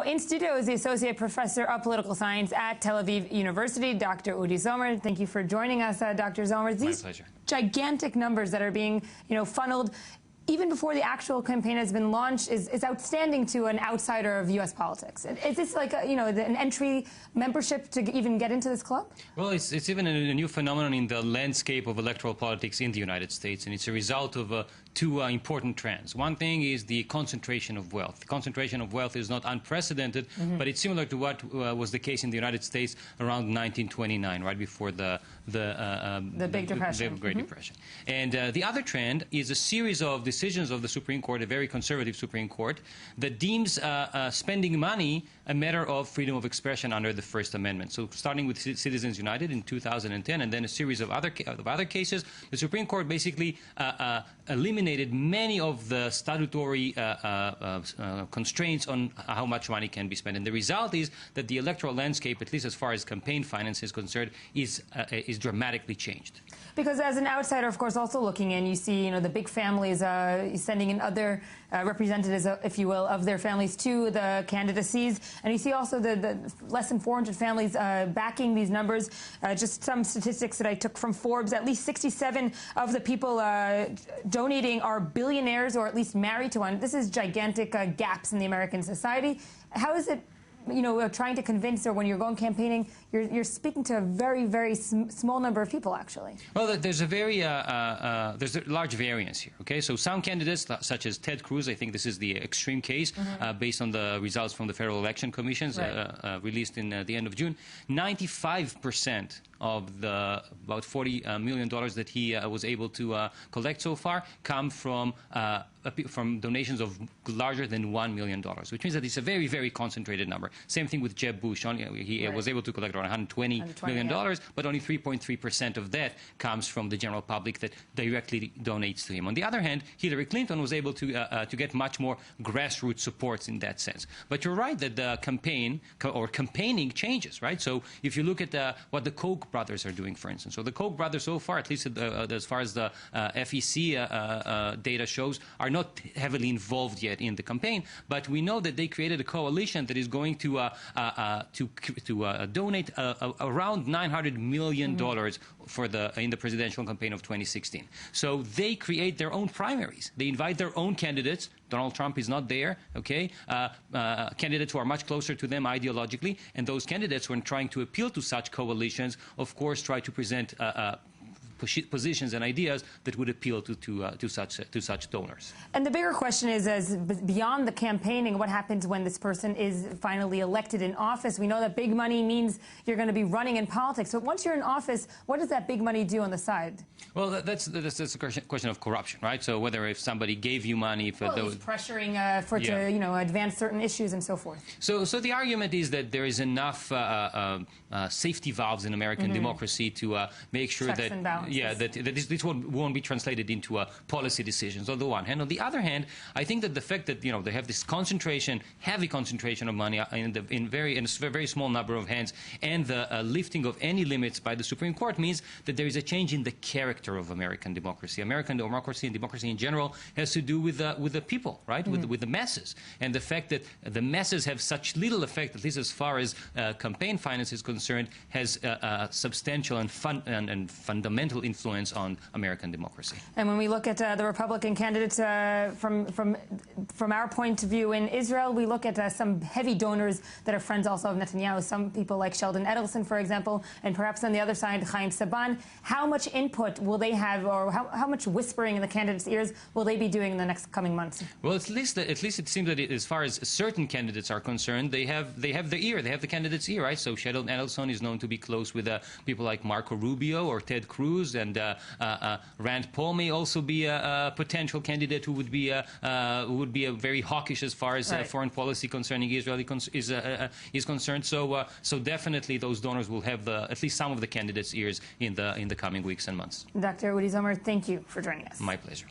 Now, in studio is the Associate Professor of Political Science at Tel Aviv University, Dr. Udi Sommer. Thank you for joining us, Dr. Sommer. My pleasure. Gigantic numbers that are being, funneled even before the actual campaign has been launched is outstanding to an outsider of U.S. politics. Is this like an entry membership to even get into this club? Well, it's even a new phenomenon in the landscape of electoral politics in the United States, and it's a result of two important trends. One thing is the concentration of wealth. The concentration of wealth is not unprecedented, but it's similar to what was the case in the United States around 1929, right before the Big Depression. The Great Depression. And the other trend is a series of decisions of the Supreme Court, a very conservative Supreme Court, that deems spending money a matter of freedom of expression under the First Amendment. So starting with Citizens United in 2010 and then a series of other cases, the Supreme Court basically eliminated many of the statutory constraints on how much money can be spent. And the result is that the electoral landscape, at least as far as campaign finance is concerned, is dramatically changed. Because as an outsider, of course, also looking in, you see, the big families sending in other representatives, if you will, of their families to the candidacies. And you see also the less than 400 families backing these numbers. Just some statistics that I took from Forbes, at least 67 of the people donating are billionaires or at least married to one. This is gigantic gaps in the American society. How is it, trying to convince, or when you're going campaigning, you're speaking to a very, very small number of people, actually? Well, there's a very there's a large variance here. Okay, so some candidates, such as Ted Cruz, I think this is the extreme case, based on the results from the Federal Election Commissions released in the end of June. 95% of the about $40 million that he was able to collect so far come from donations of larger than $1 million, which means that it's a very, very concentrated number. Same thing with Jeb Bush. He was able to collect around $120 million, but only 3.3% of that comes from the general public that directly donates to him. On the other hand, Hillary Clinton was able to get much more grassroots supports in that sense. But you're right that the campaigning changes, right? So if you look at what the Koch brothers are doing, for instance. So the Koch brothers so far, at least as far as the FEC data shows, are not heavily involved yet in the campaign, but we know that they created a coalition that is going to donate around $900 million in the presidential campaign of 2016. So they create their own primaries. They invite their own candidates. Donald Trump is not there, okay? Candidates who are much closer to them ideologically, and those candidates, when trying to appeal to such coalitions, of course, try to present positions and ideas that would appeal to such donors. And the bigger question is, as beyond the campaigning, what happens when this person is finally elected in office? We know that big money means you're going to be running in politics. So once you're in office, what does that big money do on the side? Well, that's a question of corruption, right? So whether if somebody gave you money, if pressuring to advance certain issues and so forth. So the argument is that there is enough safety valves in American democracy to make sure Checks and balances. that this won't be translated into policy decisions on the one hand. On the other hand, I think that the fact that they have this heavy concentration of money in a very small number of hands, and the lifting of any limits by the Supreme Court means that there is a change in the character of American democracy. American democracy and democracy in general has to do with the people, right? With the masses, and the fact that the masses have such little effect, at least as far as campaign finance is concerned, has a substantial and fundamental influence on American democracy. And when we look at the Republican candidates from our point of view in Israel, we look at some heavy donors that are friends also of Netanyahu. Some people like Sheldon Adelson, for example, and perhaps on the other side, Chaim Saban. How much input will they have, or how much whispering in the candidates' ears will they be doing in the next coming months? Well, at least it seems that as far as certain candidates are concerned, they have the ear, they have the candidate's ear, right? So Sheldon Adelson is known to be close with people like Marco Rubio or Ted Cruz, and Rand Paul may also be a potential candidate who would be very hawkish as far as foreign policy concerning Israel is concerned. So definitely those donors will have at least some of the candidates' ears in the coming weeks and months. Dr. Udi Sommer, thank you for joining us. My pleasure.